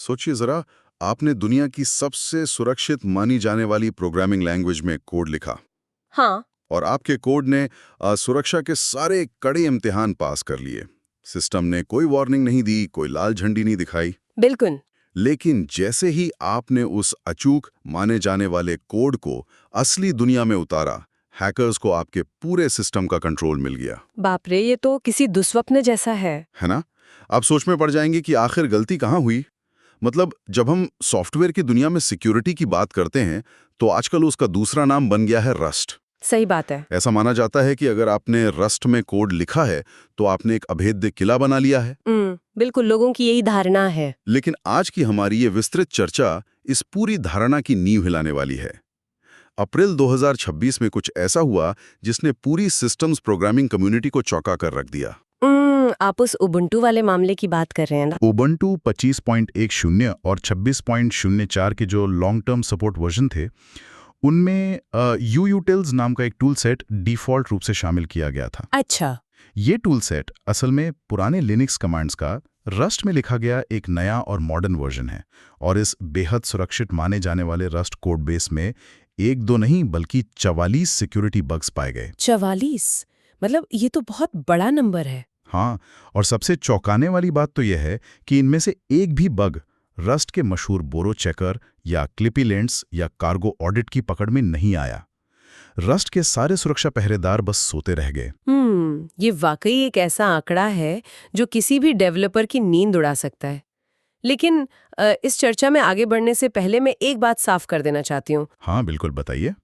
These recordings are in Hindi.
सोचिए जरा, आपने दुनिया की सबसे सुरक्षित मानी जाने वाली प्रोग्रामिंग लैंग्वेज में कोड लिखा हाँ। और आपके कोड ने सुरक्षा के सारे कड़े इम्तिहान पास कर लिए। सिस्टम ने कोई वार्निंग नहीं दी, कोई लाल झंडी नहीं दिखाई। बिल्कुल। लेकिन जैसे ही आपने उस अचूक माने जाने वाले कोड को असली दुनिया में उतारा, हैकर्स को आपके पूरे सिस्टम का कंट्रोल मिल गया। बाप रे, ये तो किसी दुस्वप्न जैसा है ना? आप सोच में पड़ जाएंगे कि आखिर गलती कहाँ हुई। मतलब जब हम सॉफ्टवेयर की दुनिया में सिक्योरिटी की बात करते हैं तो आजकल उसका दूसरा नाम बन गया है रस्ट। सही बात है। ऐसा माना जाता है कि अगर आपने रस्ट में कोड लिखा है तो आपने एक अभेद्य किला बना लिया है। बिल्कुल, लोगों की यही धारणा है। लेकिन आज की हमारी ये विस्तृत चर्चा इस पूरी धारणा की नींव हिलाने वाली है। अप्रैल 2026 में कुछ ऐसा हुआ जिसने पूरी सिस्टम्स प्रोग्रामिंग कम्युनिटी को चौंका कर रख दिया। आप उस उबुंटू वाले मामले की बात कर रहे हैं ना? उबुंटू 25.10 और 26.04 के जो लॉन्ग टर्म सपोर्ट वर्जन थे, उनमें यूटिल्स नाम का एक टूल सेट डिफ़ॉल्ट रूप से शामिल किया गया था। अच्छा। ये टूल सेट असल में पुराने लिनक्स कमांड्स का रस्ट में लिखा गया एक नया और मॉडर्न वर्जन है, और इस बेहद सुरक्षित माने जाने वाले रस्ट कोड बेस में एक दो नहीं बल्कि 44 सिक्योरिटी बग्स पाए गए। 44? मतलब ये तो बहुत बड़ा नंबर है। हाँ, और सबसे चौंकाने वाली बात तो यह है कि इनमें से एक भी बग रस्ट के मशहूर बोरो चेकर या क्लिपी लेंट्स या कार्गो ऑडिट की पकड़ में नहीं आया। रस्ट के सारे सुरक्षा पहरेदार बस सोते रह गए। ये वाकई एक ऐसा आंकड़ा है जो किसी भी डेवलपर की नींद उड़ा सकता है। लेकिन इस चर्चा में आगे बढ़ने से पहले मैं एक बात साफ कर देना चाहती हूँ। हाँ बिल्कुल, बताइए।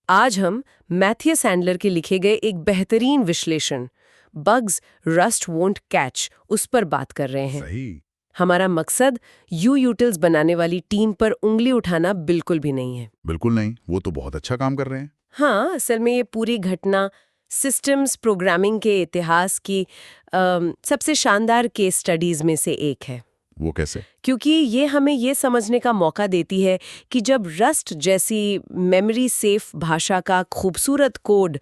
आज हम मैथ्यू सैंडलर के लिखे गए एक बेहतरीन विश्लेषण बग्स रस्ट वोंट कैच उस पर बात कर रहे हैं। सही। हमारा मकसद यूटिल्स बनाने वाली टीम पर उंगली उठाना बिल्कुल भी नहीं है। बिल्कुल नहीं, वो तो बहुत अच्छा काम कर रहे हैं। हाँ, असल में ये पूरी घटना सिस्टम्स प्रोग्रामिंग के इतिहास की सबसे शानदार केस स्टडीज में से एक है। वो कैसे? क्योंकि ये हमें ये समझने का मौका देती है कि जब रस्ट जैसी मेमोरी सेफ भाषा का खूबसूरत कोड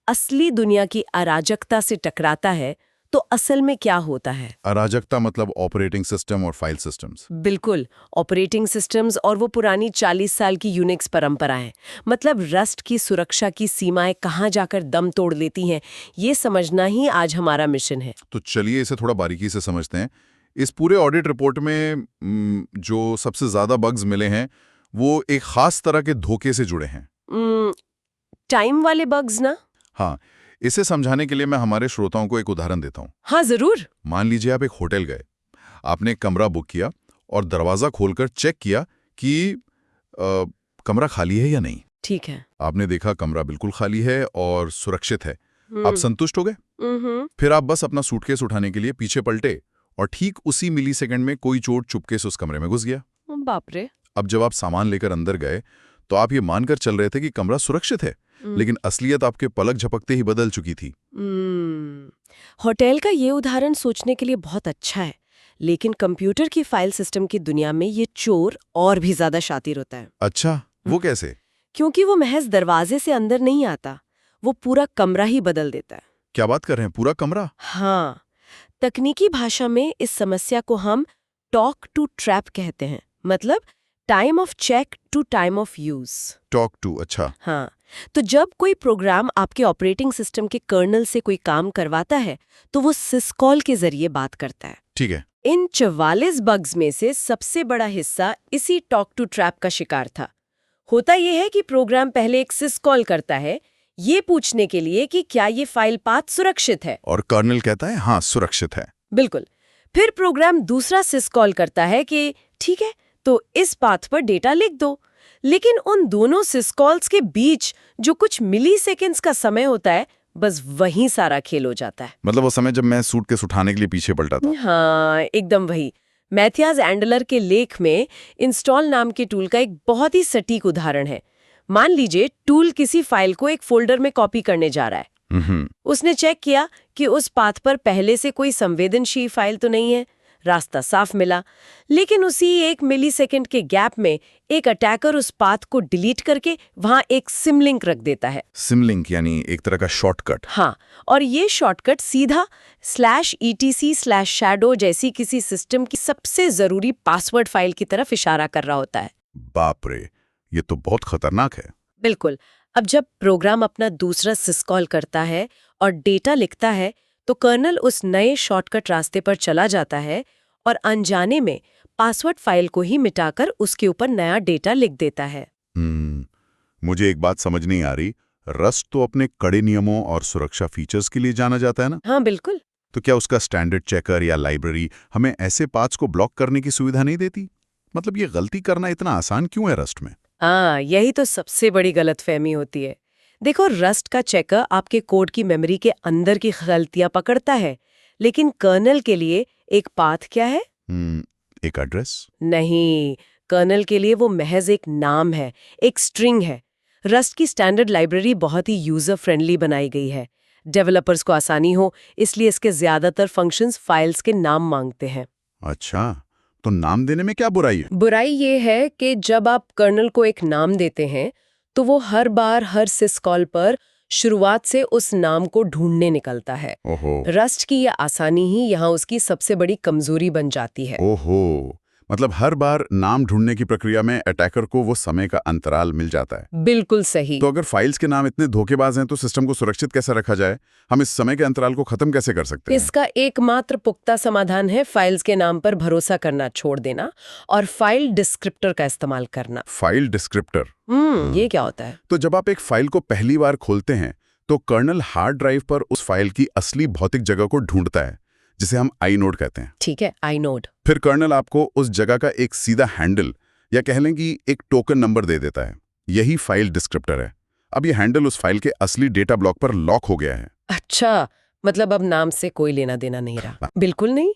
असली दुनिया की अराजकता से टकराता है तो असल में क्या होता है। अराजकता मतलब ऑपरेटिंग सिस्टम और फाइल सिस्टम्स। बिल्कुल, ऑपरेटिंग सिस्टम्स और वो पुरानी 40 साल की यूनिक्स परंपराएं। मतलब रस्ट की सुरक्षा की सीमाएं कहाँ जाकर दम तोड़ लेती हैं, ये समझना ही आज हमारा मिशन है। तो चलिए इसे थोड़ा बारीकी से समझते हैं। इस पूरे ऑडिट रिपोर्ट में जो सबसे ज्यादा बग्स मिले हैं वो एक खास तरह के धोखे से जुड़े हैं। टाइम वाले बग्स ना? हाँ, इसे समझाने के लिए मैं हमारे श्रोताओं को एक उदाहरण देता हूँ। हाँ जरूर। मान लीजिए आप एक होटल गए, आपने एक कमरा बुक किया और दरवाजा खोलकर चेक किया कि कमरा खाली है या नहीं। ठीक है। आपने देखा कमरा बिल्कुल खाली है और सुरक्षित है। आप संतुष्ट हो गए। फिर आप बस अपना सूटकेस उठाने के लिए पीछे पलटे और ठीक उसी मिलीसेकंड में कोई चोर चुपके से उस कमरे में घुस गया। बाप रे। अब जब आप सामान लेकर अंदर गए तो आप ये मानकर चल रहे थे कि कमरा सुरक्षित है, लेकिन असलियत आपके पलक झपकते ही बदल चुकी थी। होटल का ये उदाहरण सोचने के लिए बहुत अच्छा है, लेकिन कंप्यूटर की फाइल सिस्टम की दुनिया में ये चोर और भी ज्यादा शातिर होता है। अच्छा, वो कैसे? क्योंकि वो महज दरवाजे से अंदर नहीं आता, वो पूरा कमरा ही बदल देता है। क्या बात कर रहे हैं, पूरा कमरा? हाँ, तकनीकी भाषा में इस समस्या को हम टॉक टू ट्रैप कहते हैं। मतलब time of check to time of use. Talk to, अच्छा। हाँ, तो जब कोई प्रोग्राम आपके ऑपरेटिंग सिस्टम के कर्नल से कोई काम करवाता है तो वो सिसकॉल के जरिए बात करता है। ठीक है। इन 44 बग्स में से सबसे बड़ा हिस्सा इसी टॉक टू ट्रैप का शिकार था। होता यह है कि प्रोग्राम पहले एक सिसकॉल करता है ये पूछने के लिए कि क्या ये फाइल पाथ सुरक्षित है, और कर्नल कहता है हाँ सुरक्षित है। बिल्कुल। फिर प्रोग्राम दूसरा सिसकॉल करता है कि ठीक है तो इस पाथ पर डेटा लिख दो। लेकिन उन दोनों सिसकॉल्स के बीच जो कुछ मिलीसेकंड्स का समय होता है, बस वहीं सारा खेल हो जाता है। मतलब वो समय जब मैं सूटकेस उठाने के लिए पीछे पलटा था। हाँ, एकदम वही। मैथ्यू सैंडलर के लेख में इंस्टॉल नाम के टूल का एक बहुत ही सटीक उदाहरण है। मान लीजिए टूल किसी फाइल को एक फोल्डर में कॉपी करने जा रहा है। उसने चेक किया कि उस पाथ पर पहले से कोई संवेदनशील फाइल तो नहीं है, रास्ता साफ मिला। लेकिन उसी 1 मिलीसेकंड के गैप में एक अटैकर उस पाथ को डिलीट करके वहां एक सिमलिंक रख देता है। सिमलिंक यानी एक तरह का शॉर्टकट। हाँ, और ये शॉर्टकट सीधा /etc/shadow जैसी किसी सिस्टम की सबसे जरूरी पासवर्ड फाइल की तरफ इशारा कर रहा होता है। बाप रे, ये तो बहुत खतरनाक है। बिल्कुल। अब जब प्रोग्राम अपना दूसरा सिस्कॉल करता है और डेटा लिखता है, तो कर्नल उस नए शॉर्टकट रास्ते पर चला जाता है और अनजाने में पासवर्ड फाइल को ही मिटाकर उसके ऊपर नया डेटा लिख देता है। मुझे एक बात समझ नहीं आ रही, रस्ट तो अपने कड़े नियमों और सुरक्षा फीचर्स के लिए जाना जाता है ना? हाँ, बिल्कुल। तो क्या उसका स्टैंडर्ड चेकर या लाइब्रेरी हमें ऐसे पाथ्स को ब्लॉक करने की सुविधा नहीं देती? मतलब ये गलती करना इतना आसान क्यों है रस्ट में? हाँ, यही तो सबसे बड़ी गलतफहमी होती है। देखो, रस्ट का चेकर आपके कोड की मेमोरी के अंदर की गलतियां पकड़ता है, लेकिन कर्नल के लिए एक पाथ क्या है? एक एड्रेस? नहीं, कर्नल के लिए वो महज एक नाम है, एक स्ट्रिंग है। रस्ट की स्टैंडर्ड लाइब्रेरी बहुत ही यूजर फ्रेंडली बनाई गई है। डेवलपर्स को आसानी हो, इसलिए इसके ज्यादातर फंक्शंस फाइल्स के नाम मांगते हैं। अच्छा, तो नाम देने में क्या बुराई है? बुराई ये है कि जब आप कर्नल को एक नाम देते हैं, तो वो हर बार हर सिस्कॉल पर शुरुआत से उस नाम को ढूंढने निकलता है। ओहो। रस्ट की यह आसानी ही यहाँ उसकी सबसे बड़ी कमजोरी बन जाती है। ओहो, मतलब हर बार नाम ढूंढने की प्रक्रिया में अटैकर को वो समय का अंतराल मिल जाता है। बिल्कुल सही। तो अगर फाइल्स के नाम इतने धोखेबाज हैं तो सिस्टम को सुरक्षित कैसे रखा जाए? हम इस समय के अंतराल को खत्म कैसे कर सकते हैं? इसका एकमात्र पुख्ता समाधान है फाइल्स के नाम पर भरोसा करना छोड़ देना और फाइल डिस्क्रिप्टर का इस्तेमाल करना। File descriptor? ये क्या होता है? तो जब आप एक फाइल को पहली बार खोलते हैं तो कर्नल हार्ड ड्राइव पर उस फाइल की असली भौतिक जगह को ढूंढता है, जिसे हम आईनोड कहते हैं। ठीक है, आईनोड। फिर कर्नल आपको उस जगह का एक सीधा हैंडल या कह लें कि एक टोकन नंबर दे देता है। यही फाइल डिस्क्रिप्टर है। अब ये हैंडल उस फाइल के असली डेटा ब्लॉक पर लॉक हो गया है। अच्छा, मतलब अब नाम से कोई लेना देना नहीं रहा। बिल्कुल नहीं।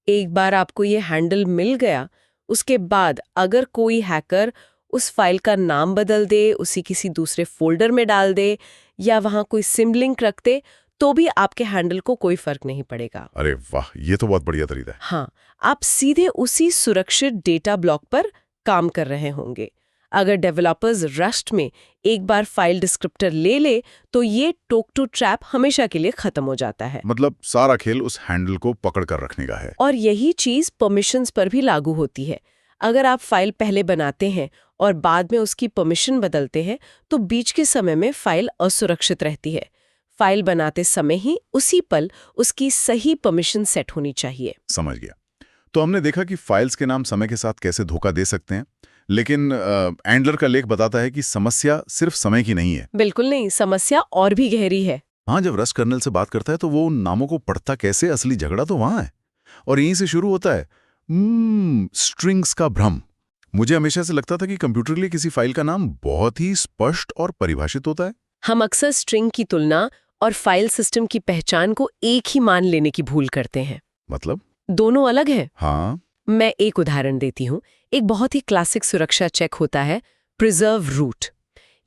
एक बार आपको ये हैंडल मिल गया, उसके बाद अगर कोई हैकर उस फाइल का नाम बदल दे, उसी किसी दूसरे फोल्डर में डाल दे या वहां कोई सिमलिंक रख दे, तो भी आपके हैंडल को कोई फर्क नहीं पड़ेगा। अरे वाह, ये तो बहुत बढ़िया तरीका है। हाँ, आप सीधे उसी सुरक्षित डेटा ब्लॉक पर काम कर रहे होंगे। अगर डेवलपर्स रस्ट में एक बार फाइल डिस्क्रिप्टर ले ले, तो ये टोक टू ट्रैप हमेशा के लिए खत्म हो जाता है। मतलब सारा खेल उस हैंडल को पकड़ कर रखने का है। और यही चीज परमिशंस पर भी लागू होती है। अगर आप फाइल पहले बनाते हैं और बाद में उसकी परमिशन बदलते हैं, तो बीच के समय में फाइल असुरक्षित रहती है। फाइल बनाते समय ही उसी पल उसकी सही परमिशन सेट होनी चाहिए। समझ गया। तो हमने देखा कि फाइल्स के नाम समय के साथ कैसे धोखा दे सकते हैं, लेकिन एंडलर का लेख बताता है कि समस्या सिर्फ समय की नहीं है। बिल्कुल नहीं, समस्या और भी गहरी है। हाँ, जब रस्ट कर्नल से बात करता है तो वो उन नामों को पढ़ता कैसे? असली झगड़ा तो वहां है और यहीं से शुरू होता है स्ट्रिंग्स का भ्रम। मुझे हमेशा से लगता था कि कंप्यूटर के लिए किसी फाइल का नाम बहुत ही स्पष्ट और परिभाषित होता है। हम अक्सर स्ट्रिंग की तुलना और फाइल सिस्टम की पहचान को एक ही मान लेने की भूल करते हैं। मतलब? दोनों अलग हैं। हाँ। मैं एक उदाहरण देती हूँ। एक बहुत ही क्लासिक सुरक्षा चेक होता है प्रिजर्व रूट।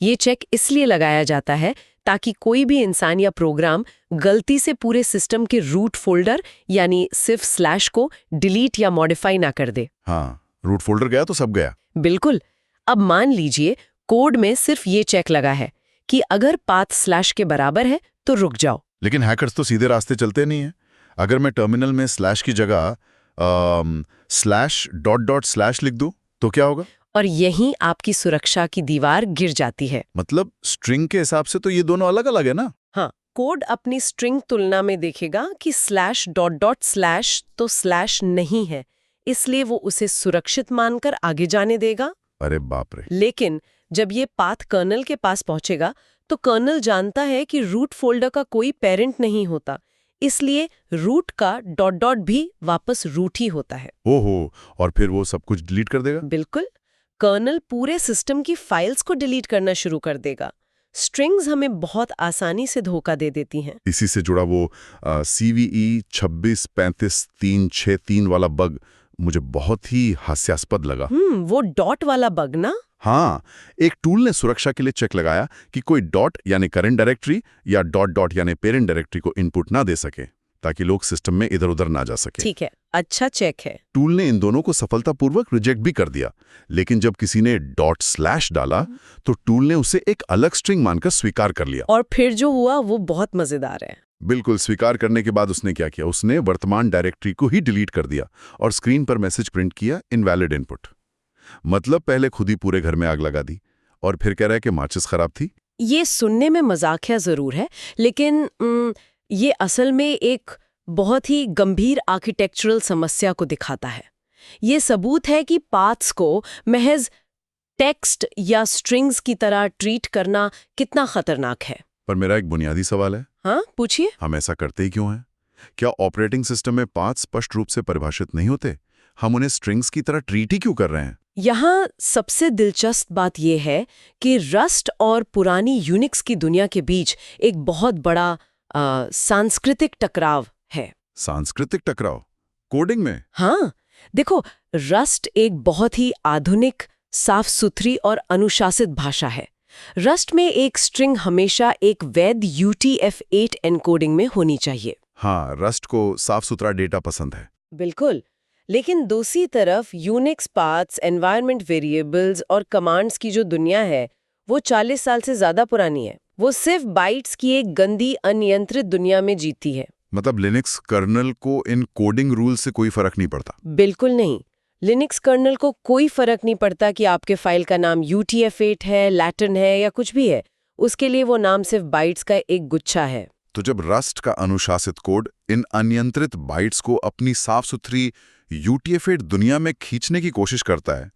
ये चेक इसलिए लगाया जाता है ताकि कोई भी इंसान या प्रोग्राम गलती से पूरे सिस्टम के रूट फोल्डर यानी सिर्फ स्लैश को डिलीट या मॉडिफाई ना कर दे। हाँ, रूट फोल्डर गया तो सब गया। बिल्कुल। अब मान लीजिए कोड में सिर्फ ये चेक लगा है कि अगर पाथ स्लैश के बराबर है तो रुक जाओ। लेकिन हैकर्स तो सीधे रास्ते चलते नहीं है। अगर मैं टर्मिनल में स्लैश की जगह // लिख दूं तो क्या होगा? और यहीं आपकी सुरक्षा की दीवार गिर जाती है। मतलब स्ट्रिंग के हिसाब से तो ये दोनों अलग अलग है ना? हाँ, कोड अपनी स्ट्रिंग तुलना में देखेगा कि // तो स्लैश नहीं है, इसलिए वो उसे सुरक्षित मानकर आगे जाने देगा। अरे बाप रे। लेकिन जब ये पाथ कर्नल के पास पहुंचेगा तो कर्नल जानता है कि रूट फोल्डर का कोई पेरेंट नहीं होता, इसलिए रूट का .. भी वापस रूट ही होता है। ओहो, और फिर वो सब कुछ डिलीट कर देगा? बिल्कुल। कर्नल पूरे सिस्टम की फाइल्स को डिलीट करना शुरू कर देगा। स्ट्रिंग्स हमें बहुत आसानी से धोखा दे देती हैं। इसी से जुड़ा वो CVE 26356363 वाला बग मुझे बहुत ही हास्यास्पद लगा। वो डॉट वाला बग ना? हाँ, एक टूल ने सुरक्षा के लिए चेक लगाया कि कोई डॉट यानी करंट डायरेक्टरी या .. यानी पेरेंट डायरेक्टरी को इनपुट ना दे सके, ताकि लोग सिस्टम में इधर उधर ना जा सके। ठीक है, अच्छा चेक है। टूल ने इन दोनों को सफलतापूर्वक रिजेक्ट भी कर दिया, लेकिन जब किसी ने ./ डाला तो टूल ने उसे एक अलग स्ट्रिंग मानकर स्वीकार कर लिया। और फिर जो हुआ वो बहुत मजेदार है। बिल्कुल, स्वीकार करने के बाद उसने क्या किया, उसने वर्तमान डायरेक्टरी को ही डिलीट कर दिया और स्क्रीन पर मैसेज प्रिंट किया, इनवैलिड इनपुट। मतलब पहले खुद ही पूरे घर में आग लगा दी और फिर कह रहा है कि माचिस खराब थी। ये सुनने में मजाकिया जरूर है, लेकिन ये असल में एक बहुत ही गंभीर आर्किटेक्चरल समस्या को दिखाता है। ये सबूत है कि पाथ्स को महज टेक्स्ट या स्ट्रिंग्स की तरह ट्रीट करना कितना खतरनाक है। पर मेरा एक बुनियादी सवाल है, हाँ, पूछिए। हम ऐसा करते ही क्यों हैं? क्या ऑपरेटिंग सिस्टम में पाथ स्पष्ट रूप से परिभाषित नहीं होते? हम उन्हें स्ट्रिंग्स की तरह ट्रीट ही क्यों कर रहे हैं? यहाँ सबसे दिलचस्प बात यह है कि रस्ट और पुरानी यूनिक्स की दुनिया के बीच एक बहुत बड़ा सांस्कृतिक टकराव है। सांस्कृतिक टकराव कोडिंग में? हाँ, देखो, रस्ट एक बहुत ही आधुनिक, साफ सुथरी और अनुशासित भाषा है। रस्ट में एक स्ट्रिंग हमेशा एक वैध UTF-8 एन्कोडिंग में होनी चाहिए। हाँ, रस्ट को साफ सुथरा डेटा पसंद है। बिल्कुल, लेकिन दूसरी तरफ यूनिक्स पाथ्स, एनवायरनमेंट वेरिएबल्स और कमांड्स की जो दुनिया है वो 40 साल से ज्यादा पुरानी है। वो सिर्फ बाइट्स की एक गंदी, अनियंत्रित दुनिया में जीती है। मतलब लिनक्स कर्नल को इन कोडिंग रूल से कोई फर्क नहीं पड़ता? बिल्कुल नहीं। लिनक्स कर्नल को कोई फर्क नहीं पड़ता कि आपके फाइल का नाम UTF-8 है, लैटिन है या कुछ भी है। उसके लिए वो नाम सिर्फ बाइट्स का एक गुच्छा है। तो जब रस्ट का अनुशासित कोड इन अनियंत्रित बाइट्स को अपनी साफ सुथरी UTF-8 दुनिया में खींचने की कोशिश करता है,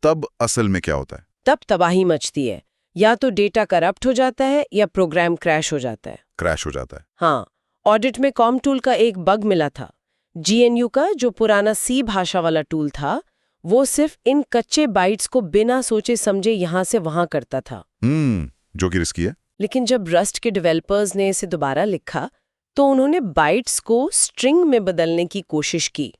तब असल में क्या होता है? तब तबाही मचती है। या तो डेटा करप्ट हो जाता है या प्रोग्राम क्रैश हो जाता है। क्रैश हो जाता है? हाँ, ऑडिट में कॉम टूल का एक बग मिला था। GNU का जो पुराना C भाषा वाला टूल था, वो सिर्फ इन कच्चे बाइट्स को बिना सोचे समझे यहाँ से वहां करता था। जो कि रिस्की है। लेकिन जब रस्ट के डेवलपर्स ने इसे दोबारा लिखा तो उन्होंने बाइट्स को स्ट्रिंग में बदलने की कोशिश की।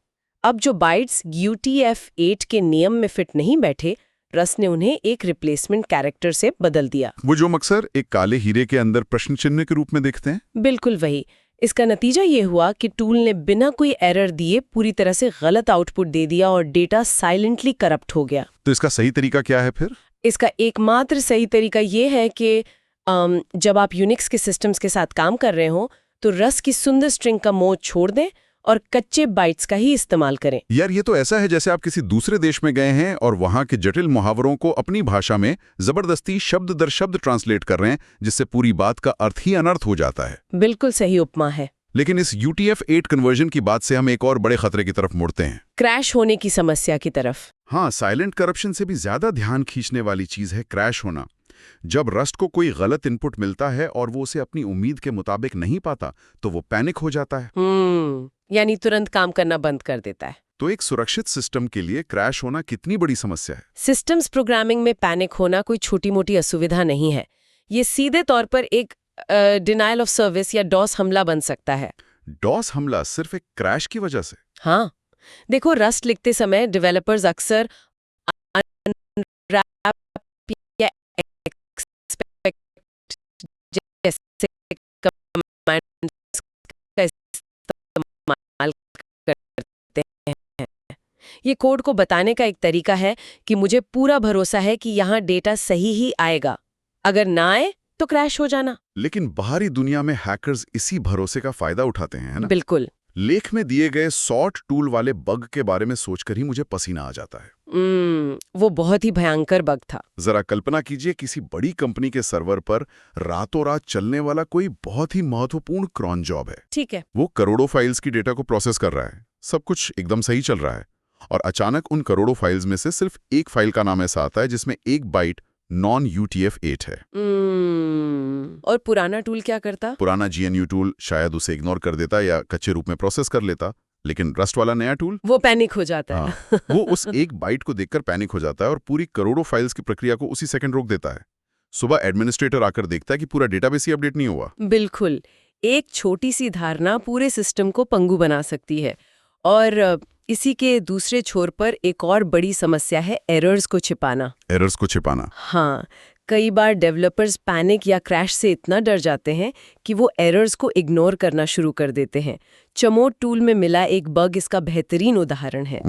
अब जो बाइट्स UTF-8 के नियम में फिट नहीं बैठे, रस्ट ने उन्हें एक रिप्लेसमेंट कैरेक्टर से बदल दिया। वो जो अक्सर एक काले हीरे के अंदर प्रश्न चिन्ह के रूप में देखते हैं? बिल्कुल वही। इसका नतीजा ये हुआ कि टूल ने बिना कोई एरर दिए पूरी तरह से गलत आउटपुट दे दिया और डेटा साइलेंटली करप्ट हो गया। तो इसका सही तरीका क्या है फिर? इसका एकमात्र सही तरीका ये है कि जब आप यूनिक्स के सिस्टम्स के साथ काम कर रहे हो तो रस्ट की सुंदर स्ट्रिंग का मोह छोड़ दें और कच्चे बाइट्स का ही इस्तेमाल करें। यार, ये तो ऐसा है जैसे आप किसी दूसरे देश में गए हैं और वहां के जटिल मुहावरों को अपनी भाषा में जबरदस्ती शब्द दर शब्द ट्रांसलेट कर रहे हैं, जिससे पूरी बात का अर्थ ही अनर्थ हो जाता है। बिल्कुल सही उपमा है। लेकिन इस UTF-8 कन्वर्जन की बात से हम एक और बड़े खतरे की तरफ मुड़ते हैं, क्रैश होने की समस्या की तरफ। हाँ, साइलेंट करप्शन से भी ज्यादा ध्यान खींचने वाली चीज है क्रैश होना। जब रस्ट को कोई गलत इनपुट मिलता है और वो उसे अपनी उम्मीद के मुताबिक नहीं पाता तो वो पैनिक हो जाता है। यानी तुरंत काम करना बंद कर देता है। तो एक सुरक्षित सिस्टम के लिए क्रैश होना कितनी बड़ी समस्या है। सिस्टम्स प्रोग्रामिंग में पैनिक होना कोई छोटी मोटी असुविधा नहीं है। ये सीधे तौर पर एक डिनायल ऑफ सर्विस या डॉस हमला बन सकता है। डॉस हमला सिर्फ एक क्रैश की वजह से? हाँ, देखो, रस्ट लिखते समय डेवलपर्स अक्सर या एक्सपेक्ट जैसे कमांड्स का इस्तेमाल करते हैं। ये कोड को बताने का एक तरीका है कि मुझे पूरा भरोसा है कि यहाँ डेटा सही ही आएगा, अगर ना आए तो क्रैश हो जाना। लेकिन बाहरी दुनिया में हैकर्स इसी भरोसे का फायदा उठाते हैं, है ना? बिल्कुल। लेख में दिए गए सॉर्ट टूल वाले बग के बारे में सोचकर ही मुझे पसीना आ जाता है। वो बहुत ही भयंकर बग था। जरा कल्पना कीजिए, किसी बड़ी कंपनी के सर्वर पर रातों रात चलने वाला कोई बहुत ही महत्वपूर्ण क्रॉन जॉब है। ठीक है। वो करोड़ों फाइल्स की डेटा को प्रोसेस कर रहा है, सब कुछ एकदम सही चल रहा है, और अचानक उन करोड़ों फाइल्स में से सिर्फ एक फाइल का नाम ऐसा आता है जिसमें एक बाइट नॉन UTF-8 है। और पुराना टूल क्या करता? पुराना GNU टूल शायद उसे इग्नोर कर देता या कच्चे रूप में प्रोसेस कर लेता, लेकिन रस्ट वाला नया टूल वो पैनिक हो जाता है। हाँ, वो उस एक बाइट को देखकर पैनिक हो जाता है और पूरी करोड़ों फाइल्स की प्रक्रिया को उसी सेकंड रोक देता है। सुबह एडमिनिस्ट्रेटर आकर देखता है कि पूरा डेटाबेस ही अपडेट नहीं हुआ। बिल्कुल, एक छोटी सी धारणा पूरे सिस्टम को पंगु बना सकती है। और इसी के दूसरे छोर पर एक और बड़ी समस्या है एरर्स को छिपाना। एरर्स को छिपाना? हाँ, कई बार डेवलपर्स पैनिक या क्रैश से इतना डर जाते हैं कि वो एरर्स को इग्नोर करना शुरू कर देते हैं। चमोड टूल में मिला एक बग इसका बेहतरीन उदाहरण है।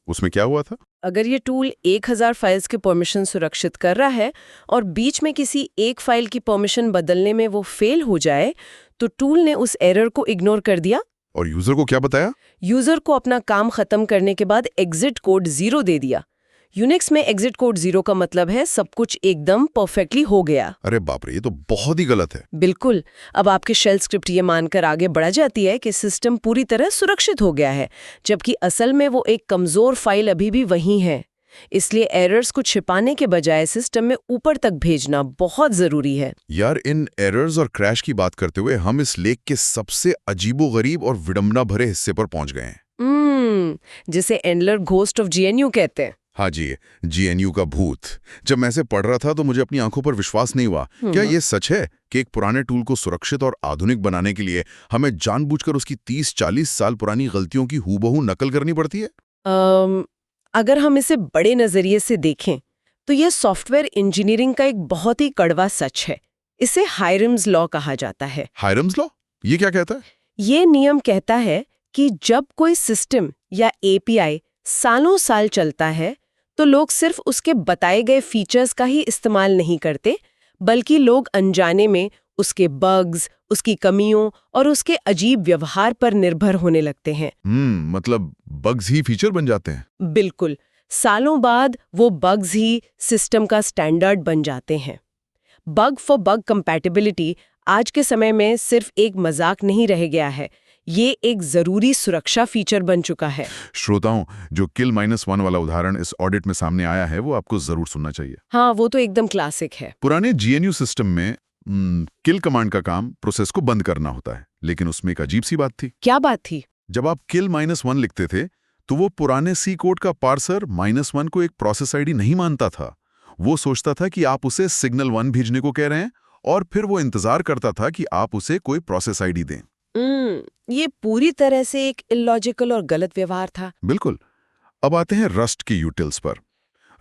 उसमें क्या हुआ था? अगर ये टूल 1000 फाइल्स के परमिशन सुरक्षित कर रहा है और बीच में किसी एक फाइल की परमिशन बदलने में वो फेल हो जाए, तो टूल ने उस एरर को इग्नोर कर दिया। और यूजर को क्या बताया? यूजर को अपना काम खत्म करने के बाद एग्जिट कोड 0 दे दिया। यूनिक्स में एग्जिट कोड 0 का मतलब है सब कुछ एकदम परफेक्टली हो गया। अरे बाप रे, ये तो बहुत ही गलत है। बिल्कुल। अब आपकी शेल स्क्रिप्ट ये मानकर आगे बढ़ जाती है कि सिस्टम पूरी तरह सुरक्षित हो गया है, जबकि असल में वो एक कमजोर फाइल अभी भी वहीं है। इसलिए एरर्स को छिपाने के बजाय सिस्टम में ऊपर तक भेजना बहुत जरूरी है। यार, इन एरर्स और क्रैश की बात करते हुए हम इस लेख के सबसे अजीबोगरीब और विडंबना भरे हिस्से पर पहुंच गए हैं। जिसे एंडलर घोस्ट ऑफ जीएनयू कहते हैं। हाँ जी, जीएनयू का भूत। जब मैं इसे पढ़ रहा था तो मुझे अपनी आंखों पर विश्वास नहीं हुआ। क्या ये सच है कि एक पुराने टूल को सुरक्षित और आधुनिक बनाने के लिए हमें जानबूझकर उसकी 30-40 साल पुरानी गलतियों की हूबहू नकल करनी पड़ती है? अगर हम इसे बड़े नजरिए से देखें तो यह सॉफ्टवेयर इंजीनियरिंग का एक बहुत ही कड़वा सच है। इसे हायरम्स लॉ कहा जाता है। हायरम्स लॉ? ये क्या कहता है? ये नियम कहता है कि जब कोई सिस्टम या एपीआई सालों साल चलता है तो लोग सिर्फ उसके बताए गए फीचर्स का ही इस्तेमाल नहीं करते, बल्कि लोग अनजाने में उसके बग्स, उसकी कमियों और उसके अजीब व्यवहार पर निर्भर होने लगते हैं। मतलब बग्स ही फीचर बन जाते हैं? बिल्कुल। सालों बाद वो बग्स ही सिस्टम का स्टैंडर्ड बन जाते हैं। बग फॉर बग कंपैटिबिलिटी आज के समय में सिर्फ एक मजाक नहीं रह गया है, ये एक जरूरी सुरक्षा फीचर बन चुका है। श्रोताओं, जो किल -1 वाला उदाहरण इस ऑडिट में सामने आया है वो आपको जरूर सुनना चाहिए। हाँ, वो तो एकदम क्लासिक है। पुराने जीएनयू सिस्टम में किल कमांड का काम प्रोसेस को बंद करना होता है, लेकिन उसमें एक अजीब सी बात थी। क्या बात थी? जब आप किल -1 लिखते थे तो वो पुराने सी कोड का पार्सर -1 को एक प्रोसेस आईडी नहीं मानता था। वो सोचता था कि आप उसे सिग्नल 1 भेजने को कह रहे हैं और फिर वो इंतजार करता था कि आप उसे कोई प्रोसेस आईडी दें। ये पूरी तरह से एक इलॉजिकल और गलत व्यवहार था। बिल्कुल। अब आते हैं रस्ट के यूटिल्स पर।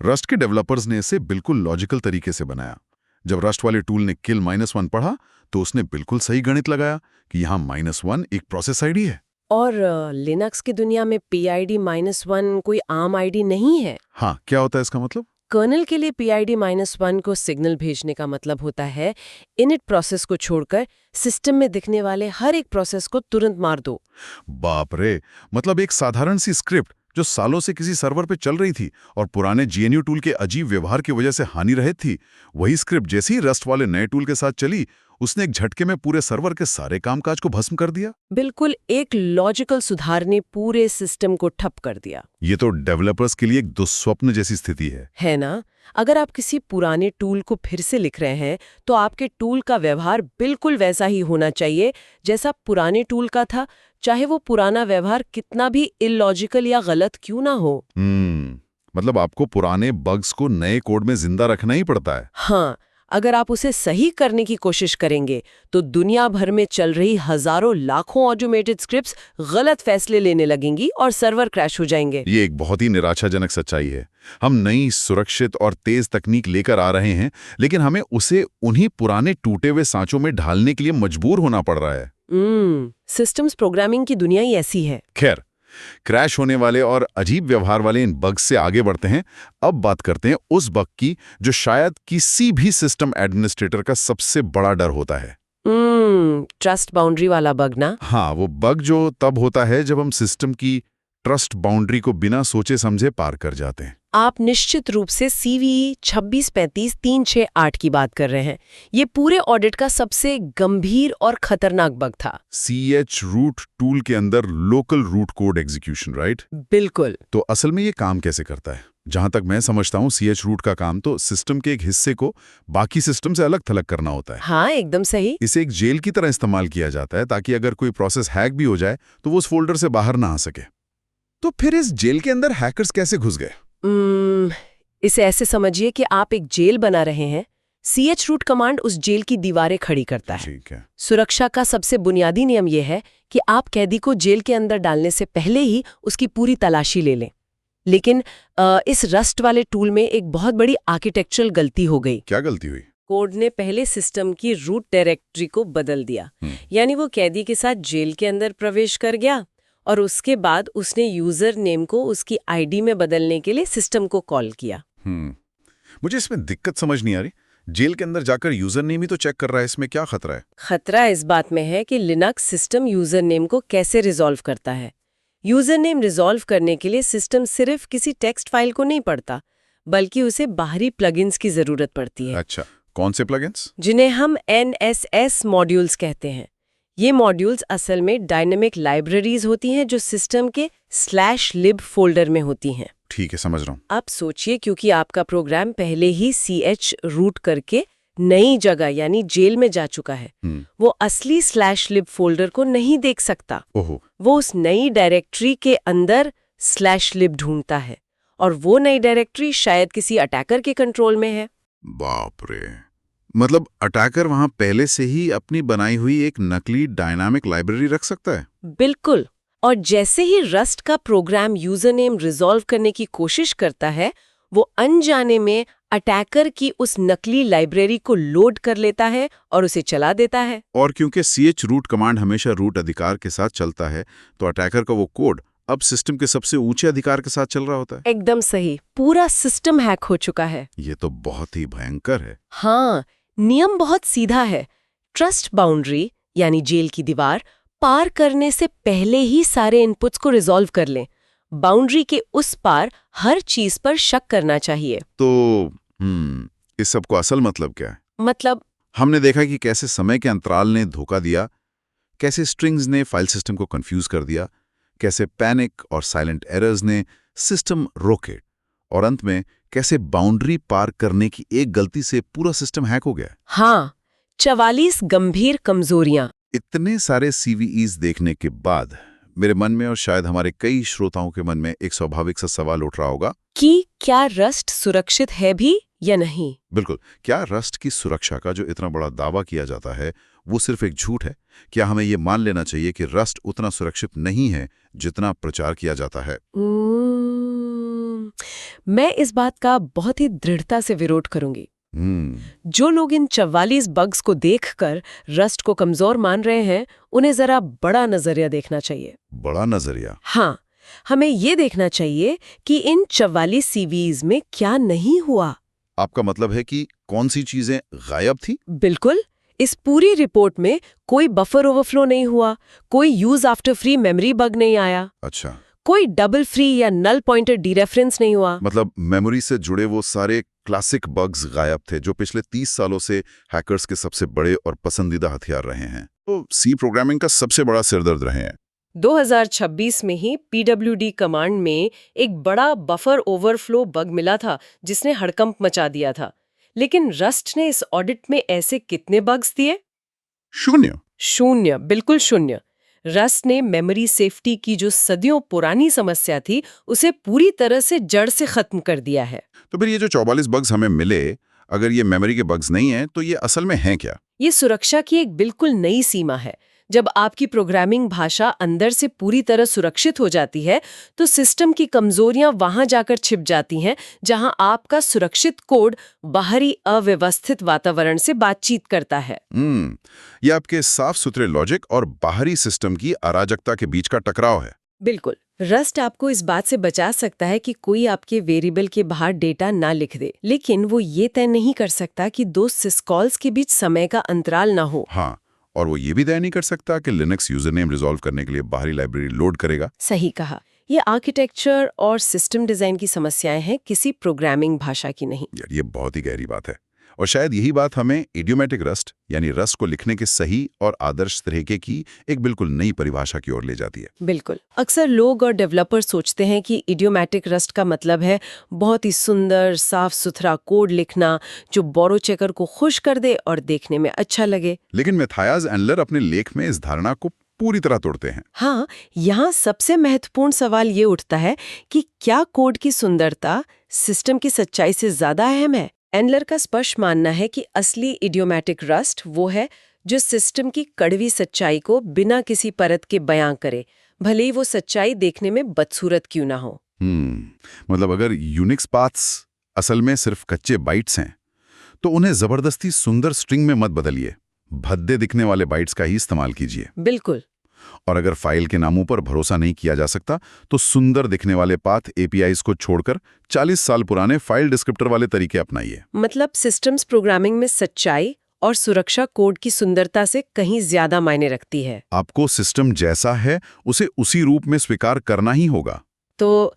रस्ट के डेवलपर्स ने इसे बिल्कुल लॉजिकल तरीके से बनाया। जब रस्ट वाले टूल ने किल -1 पढ़ा तो उसने बिल्कुल सही गणित लगाया कि यहाँ -1 एक प्रोसेस आईडी है। और लिनक्स की दुनिया में PID -1 कोई आम आईडी नहीं है। हाँ, क्या होता है इसका मतलब? कर्नल के लिए PID -1 को सिग्नल भेजने का मतलब होता है इनिट प्रोसेस को छोड़कर सिस्टम में दिखने वाले हर एक प्रोसेस को तुरंत मार दो। बाप रे, मतलब एक साधारण सी स्क्रिप्ट जो सालों से किसी सर्वर पे चल रही थी और पुराने जीएनयू टूल के अजीब व्यवहार की वजह से हानि रहित थी, वही स्क्रिप्ट जैसे ही रस्ट वाले नए टूल के साथ चली, उसने एक झटके में पूरे सर्वर के सारे कामकाज को भस्म कर दिया। बिल्कुल, एक लॉजिकल सुधार ने पूरे सिस्टम को ठप कर दिया। ये तो डेवलपर्स के लिए एक दुस्वप्न जैसी स्थिति है ना? अगर आप किसी पुराने टूल को फिर से लिख रहे हैं तो आपके टूल का व्यवहार बिल्कुल वैसा ही होना चाहिए जैसा पुराने टूल का था, चाहे वो पुराना व्यवहार कितना भी इलॉजिकल या गलत क्यों ना हो। मतलब आपको पुराने बग्स को नए कोड में जिंदा रखना ही पड़ता है। हाँ, अगर आप उसे सही करने की कोशिश करेंगे तो दुनिया भर में चल रही हजारों लाखों ऑटोमेटेड स्क्रिप्ट्स गलत फैसले लेने लगेंगी और सर्वर क्रैश हो जाएंगे। ये एक बहुत ही निराशाजनक सच्चाई है। हम नई, सुरक्षित और तेज तकनीक लेकर आ रहे हैं, लेकिन हमें उसे उन्हीं पुराने टूटे हुए सांचों में ढालने के लिए मजबूर होना पड़ रहा है। सिस्टम्स प्रोग्रामिंग की दुनिया ही ऐसी है। खैर, क्रैश होने वाले और अजीब व्यवहार वाले इन बग्स से आगे बढ़ते हैं। अब बात करते हैं उस बग की जो शायद किसी भी सिस्टम एडमिनिस्ट्रेटर का सबसे बड़ा डर होता है। ट्रस्ट बाउंड्री वाला बग ना? हाँ, वो बग जो तब होता है जब हम सिस्टम की ट्रस्ट बाउंड्री को बिना सोचे समझे पार कर जाते हैं। आप निश्चित रूप से CVE 2635-368 की बात कर रहे हैं। ये पूरे ऑडिट का सबसे गंभीर और खतरनाक बग था। chroot टूल के अंदर local route code execution, right? बिल्कुल। तो असल में ये काम कैसे करता है? जहां तक मैं समझता हूँ, chroot का काम तो सिस्टम के एक हिस्से को बाकी सिस्टम से अलग थलग करना होता है। हाँ, एकदम सही। इसे एक जेल की तरह इस्तेमाल किया जाता है ताकि अगर कोई प्रोसेस हैक भी हो जाए तो वो उस फोल्डर से बाहर ना आ सके। तो फिर इस जेल के अंदर हैकर्स कैसे घुस गए? इसे ऐसे समझिए कि आप एक जेल बना रहे हैं। chroot कमांड उस जेल की दीवारें खड़ी करता है। ठीक है। सुरक्षा का सबसे बुनियादी नियम यह है कि आप कैदी को जेल के अंदर डालने से पहले ही उसकी पूरी तलाशी ले लें। लेकिन इस रस्ट वाले टूल में एक बहुत बड़ी आर्किटेक्चरल गलती हो गई। क्या गलती हुई? कोड ने पहले सिस्टम की रूट डायरेक्टरी को बदल दिया। यानी वो कैदी के साथ जेल के अंदर प्रवेश कर गया और उसके बाद उसने यूजर नेम को उसकी आईडी में बदलने के लिए सिस्टम को कॉल किया। मुझे इसमें दिक्कत समझ नहीं आ रही। जेल के अंदर जाकर यूजर नेम ही तो चेक कर रहा है, इसमें क्या खतरा है? खतरा इस बात में है कि लिनक्स सिस्टम यूजर नेम को कैसे रिजॉल्व करता है। यूजर नेम रिजॉल्व करने के लिए सिस्टम सिर्फ किसी टेक्स्ट फाइल को नहीं पढ़ता, बल्कि उसे बाहरी प्लगइन्स की जरूरत पड़ती है। अच्छा, कौन से प्लगइन्स? जिन्हें हम NSS मॉड्यूल्स कहते हैं। ये मॉड्यूल्स असल में डायनेमिक लाइब्रेरीज होती हैं जो सिस्टम के /lib फोल्डर में होती हैं। ठीक है, समझ रहा हूँ। आप सोचिए, क्योंकि आपका प्रोग्राम पहले ही ch रूट करके नई जगह यानी जेल में जा चुका है, वो असली /lib फोल्डर को नहीं देख सकता। ओहो। वो उस नई डायरेक्टरी के अंदर /lib ढूंढता है, और वो नई डायरेक्टरी शायद किसी अटैकर के कंट्रोल में है। बाप रे, मतलब अटैकर वहां पहले से ही अपनी बनाई हुई एक नकली डायनामिक लाइब्रेरी रख सकता है? बिल्कुल। और जैसे ही रस्ट का प्रोग्राम यूजर नेम रिजॉल्व करने की कोशिश करता है, वो अनजाने में अटैकर की उस नकली लाइब्रेरी को लोड कर लेता है और उसे चला देता है। और क्योंकि ch रूट कमांड हमेशा रूट अधिकार के साथ चलता है, तो अटैकर का वो कोड अब सिस्टम के सबसे ऊंचे अधिकार के साथ चल रहा होता है। एकदम सही, पूरा सिस्टम हैक हो चुका है। ये तो बहुत ही भयंकर है। हाँ, नियम बहुत सीधा है। ट्रस्ट बाउंड्री यानी जेल की दीवार पार करने से पहले ही सारे इनपुट्स को रिजॉल्व कर लें। बाउंड्री के उस पार हर चीज पर शक करना चाहिए। तो इस सब को असल मतलब क्या है? मतलब हमने देखा कि कैसे समय के अंतराल ने धोखा दिया, कैसे स्ट्रिंग्स ने फाइल सिस्टम को कंफ्यूज कर दिया, कैसे पैनिक और साइलेंट एरर्स ने सिस्टम रोके, और अंत में कैसे बाउंड्री पार करने की एक गलती से पूरा सिस्टम हैक हो गया। हाँ, 44 गंभीर कमजोरियां। इतने सारे CVEs देखने के बाद मेरे मन में और शायद हमारे कई श्रोताओं के मन में एक स्वाभाविक सा सवाल उठ रहा होगा कि क्या रस्ट सुरक्षित है भी या नहीं? बिल्कुल, क्या रस्ट की सुरक्षा का जो इतना बड़ा दावा किया जाता है वो सिर्फ एक झूठ है? क्या हमें ये मान लेना चाहिए कि रस्ट उतना सुरक्षित नहीं है जितना प्रचार किया जाता है? मैं इस बात का बहुत ही दृढ़ता से विरोध करूंगी। जो लोग इन 44 बग्स को देखकर रस्ट को कमजोर मान रहे हैं, उन्हें जरा बड़ा नजरिया देखना चाहिए। बड़ा नजरिया? हाँ, हमें ये देखना चाहिए कि इन 44 CVEs में क्या नहीं हुआ। आपका मतलब है कि कौन सी चीजें गायब थी? बिल्कुल। इस पूरी रिपोर्ट में कोई बफर ओवरफ्लो नहीं हुआ, कोई use after free memory bug नहीं आया। अच्छा, कोई डबल फ्री या नल पॉइंटर डीरेफरेंस नहीं हुआ। मतलब मेमोरी से जुड़े वो सारे क्लासिक बग्स गायब थे जो पिछले 30 सालों से हैकर्स के सबसे बड़े और पसंदीदा हथियार रहे हैं। तो C प्रोग्रामिंग का सबसे बड़ा सिरदर्द रहे हैं। 2026 में ही PWD कमांड में एक बड़ा बफर ओवरफ्लो बग मिला था जिसने हड़कंप मचा दिया था। लेकिन रस्ट ने इस ऑडिट में ऐसे कितने बग्स दिए? 0। शून्य, बिल्कुल शून्य। रस्ट ने मेमोरी सेफ्टी की जो सदियों पुरानी समस्या थी, उसे पूरी तरह से जड़ से खत्म कर दिया है। तो फिर ये जो 44 बग्स हमें मिले, अगर ये मेमोरी के बग्स नहीं हैं, तो ये असल में हैं क्या? ये सुरक्षा की एक बिल्कुल नई सीमा है। जब आपकी प्रोग्रामिंग भाषा अंदर से पूरी तरह सुरक्षित हो जाती है, तो सिस्टम की कमजोरियां वहां जाकर छिप जाती हैं, जहां आपका सुरक्षित कोड बाहरी अव्यवस्थित वातावरण से बातचीत करता है। ये आपके साफ सुथरे लॉजिक और बाहरी सिस्टम की अराजकता के बीच का टकराव है। बिल्कुल। रस्ट आपको इस बात से बचा सकता है कि कोई आपके वेरिएबल के बाहर डेटा ना लिख दे, लेकिन वो ये तय नहीं कर सकता कि दो सिस्कॉल्स के बीच समय का अंतराल ना हो। हाँ, और वो ये भी तय नहीं कर सकता कि लिनक्स यूजर नेम रिजॉल्व करने के लिए बाहरी लाइब्रेरी लोड करेगा। सही कहा। ये आर्किटेक्चर और सिस्टम डिजाइन की समस्याएं हैं, किसी प्रोग्रामिंग भाषा की नहीं। यार, ये बहुत ही गहरी बात है, और शायद यही बात हमें इडियोमैटिक रस्ट यानी रस्ट को लिखने के सही और आदर्श तरीके की एक बिल्कुल नई परिभाषा की ओर ले जाती है। बिल्कुल। अक्सर लोग और डेवलपर सोचते हैं कि इडियोमैटिक रस्ट का मतलब है बहुत ही सुंदर साफ सुथरा कोड लिखना जो बोरो चेकर को खुश कर दे और देखने में अच्छा लगे। लेकिन मैथायस एंडलर अपने लेख में इस धारणा को पूरी तरह तोड़ते हैं। हाँ, यहाँ सबसे महत्वपूर्ण सवाल ये उठता है कि क्या कोड की सुंदरता सिस्टम की सच्चाई से ज्यादा अहम है? एंडलर का स्पष्ट मानना है कि असली इडियोमैटिक रस्ट वो है जो सिस्टम की कड़वी सच्चाई को बिना किसी परत के बयां करे, भले ही वो सच्चाई देखने में बदसूरत क्यों ना हो। मतलब अगर यूनिक्स पाथ्स असल में सिर्फ कच्चे बाइट्स हैं, तो उन्हें जबरदस्ती सुंदर स्ट्रिंग में मत बदलिए। भद्दे दिखने वाले बाइट्स का ही इस्तेमाल कीजिए। बिल्कुल। और अगर फाइल के नामों पर भरोसा नहीं किया जा सकता, तो सुंदर दिखने वाले पाथ एपीआईज को छोड़कर 40 साल पुराने फाइल डिस्क्रिप्टर वाले तरीके अपनाइए। मतलब सिस्टम्स प्रोग्रामिंग में सच्चाई और सुरक्षा कोड की सुंदरता से कहीं ज्यादा मायने रखती है। आपको सिस्टम जैसा है उसे उसी रूप में स्वीकार करना ही होगा। तो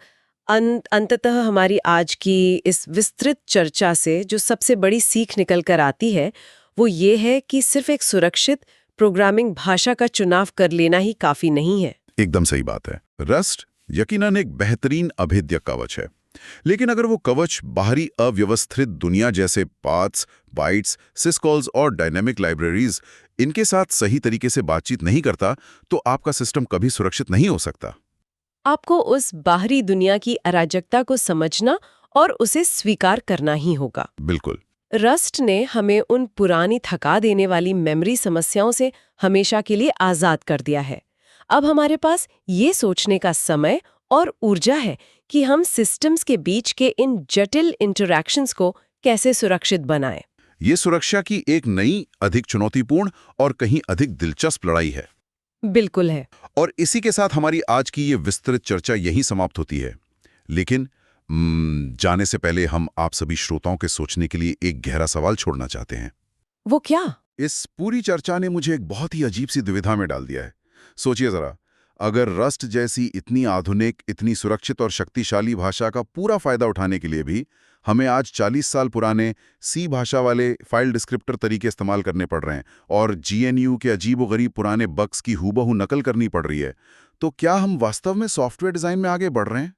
अंततः हमारी आज की इस विस्तृत चर्चा से जो सबसे बड़ी सीख निकल कर आती है वो ये है कि सिर्फ एक सुरक्षित प्रोग्रामिंग भाषा का चुनाव कर लेना ही काफी नहीं है। एकदम सही बात है। रस्ट यकीनन एक बेहतरीन अभेद्य कवच है, लेकिन अगर वो कवच बाहरी अव्यवस्थित दुनिया जैसे पाथ्स, बाइट्स, सिस्कॉल्स और डायनेमिक लाइब्रेरीज इनके साथ सही तरीके से बातचीत नहीं करता, तो आपका सिस्टम कभी सुरक्षित नहीं हो सकता। आपको उस बाहरी दुनिया की अराजकता को समझना और उसे स्वीकार करना ही होगा। बिल्कुल। रस्ट ने हमें उन पुरानी थका देने वाली मेमोरी समस्याओं से हमेशा के लिए आजाद कर दिया है। अब हमारे पास ये सोचने का समय और ऊर्जा है कि हम सिस्टम्स के बीच के इन जटिल इंटरैक्शंस को कैसे सुरक्षित बनाएं। ये सुरक्षा की एक नई, अधिक चुनौतीपूर्ण और कहीं अधिक दिलचस्प लड़ाई है। बिल्कुल है। और इसी के साथ हमारी आज की ये विस्तृत चर्चा यहीं समाप्त होती है। लेकिन जाने से पहले हम आप सभी श्रोताओं के सोचने के लिए एक गहरा सवाल छोड़ना चाहते हैं। वो क्या? इस पूरी चर्चा ने मुझे एक बहुत ही अजीब सी दुविधा में डाल दिया है। सोचिए जरा, अगर रस्ट जैसी इतनी आधुनिक, इतनी सुरक्षित और शक्तिशाली भाषा का पूरा फायदा उठाने के लिए भी हमें आज 40 साल पुराने सी भाषा वाले फाइल डिस्क्रिप्टर तरीके इस्तेमाल करने पड़ रहे हैं और जीएनयू के अजीबोगरीब पुराने बग्स की हूबहू नकल करनी पड़ रही है, तो क्या हम वास्तव में सॉफ्टवेयर डिजाइन में आगे बढ़ रहे हैं?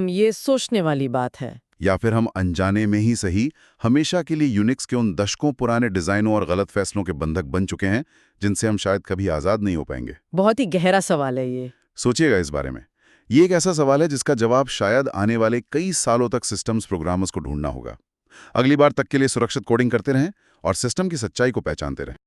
ये सोचने वाली बात है। या फिर हम अनजाने में ही सही हमेशा के लिए यूनिक्स के उन दशकों पुराने डिजाइनों और गलत फैसलों के बंधक बन चुके हैं, जिनसे हम शायद कभी आजाद नहीं हो पाएंगे। बहुत ही गहरा सवाल है ये। सोचिएगा इस बारे में। ये एक ऐसा सवाल है जिसका जवाब शायद आने वाले कई सालों तक सिस्टम्स प्रोग्रामर्स को ढूंढना होगा। अगली बार तक के लिए सुरक्षित कोडिंग करते रहें और सिस्टम की सच्चाई को पहचानते रहें।